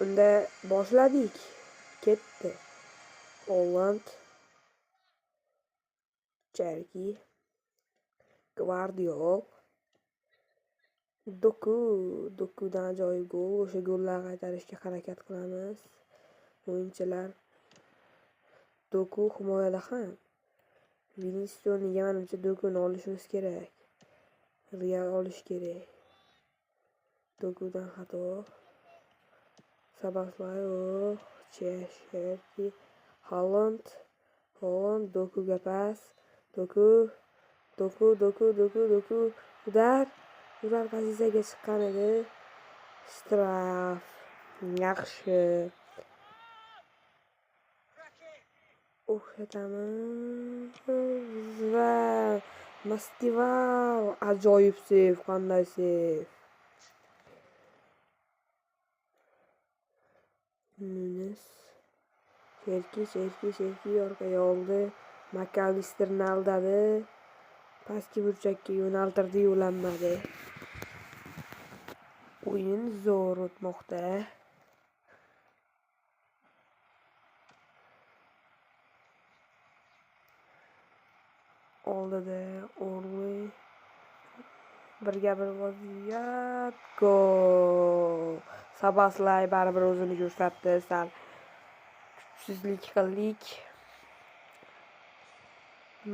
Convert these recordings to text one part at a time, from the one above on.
Unda boshladik. Ketdi. Holland, Cherki, Gvardiol, Dokudan ajoyib gol. O'sha gollarni qaytarishga harakat qilamiz. O'yinchilar Doku himoyada ham. Vinisius'ni menimcha Dokuni olishimiz kerak. Real olish kerak. Dokudan xato. Sabaslayev, Cherki, Holland, Dokuga pas. Doku. Ular pozitsiyaga chiqqan edi. Shtraf. Yaxshi. O'xshatamiz va Mastival ajoyib sev, qanday sev. Nunes. Cherki orqaga oldi. McAllisterni aldadi. Pastki burchakka yo'naltirdi, yo'lanmadi. O'yin zo'r o'tmoqda. Oldida Orli. Birga bir vaziyat. Gol. Sabaslay baribir o'zini ko'rsatdi. Sal kuchsizlik qildik.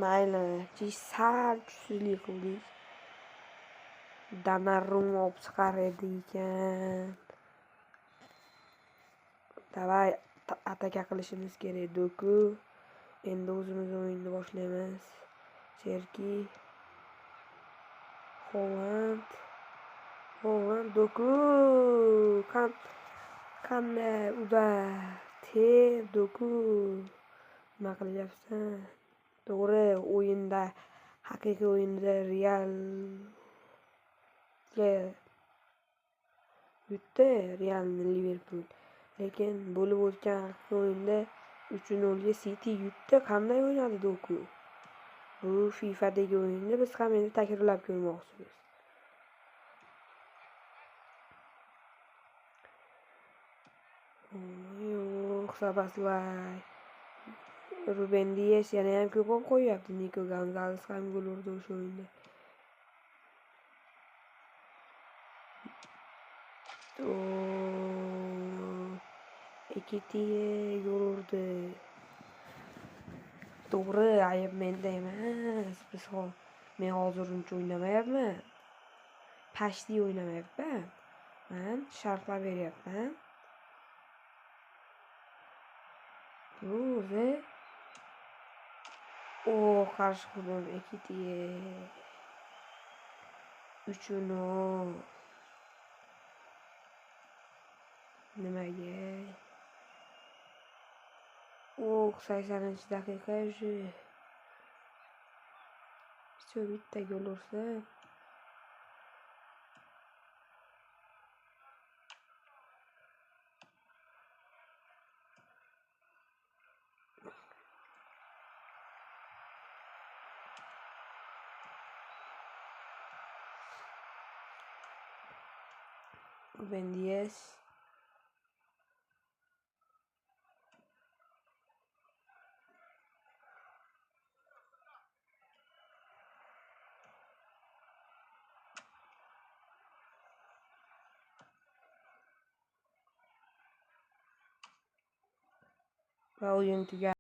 Mayli, sal kuchsizlik qildik. Donnarumma olib chiqar edi ekan. Davay ataka qilishimiz kerak. Doku. Endi o'zimiz o'yinni boshlaymiz. Cherki. Holland, Doku. Qanday ular? Doku. Nima qilyapsan? To'g'ri, o'yinda, haqiqiy o'yinda Real yutdi, Realni Liverpool. Lekin bo'lib o'tgan o'yinda 3-0 ga City yutdi. Qanday o'ynadi Doku? Bu FIFAdagi o'yinni biz ham endi takrorlab ko'rmoqchimiz. Yo'q, Sabaslay. Ruben Dias yana ham ko'p olib qo'yyapti. Nico Gonzalez ham gol urdi o'sha o'yinda. Ekitiye gol urdi. To'g'ri, ayb menda emas. Men hozir uncha o'ynamayapman. Pashti o'ynamayapman. Men shartlar beryapman. O'zi qarshi hujum Ekitiye 3-0. Nimaga? 80-daqiqa уже. Shu bitta gol ursa. Ruben Dias. Va o'yin tugadi.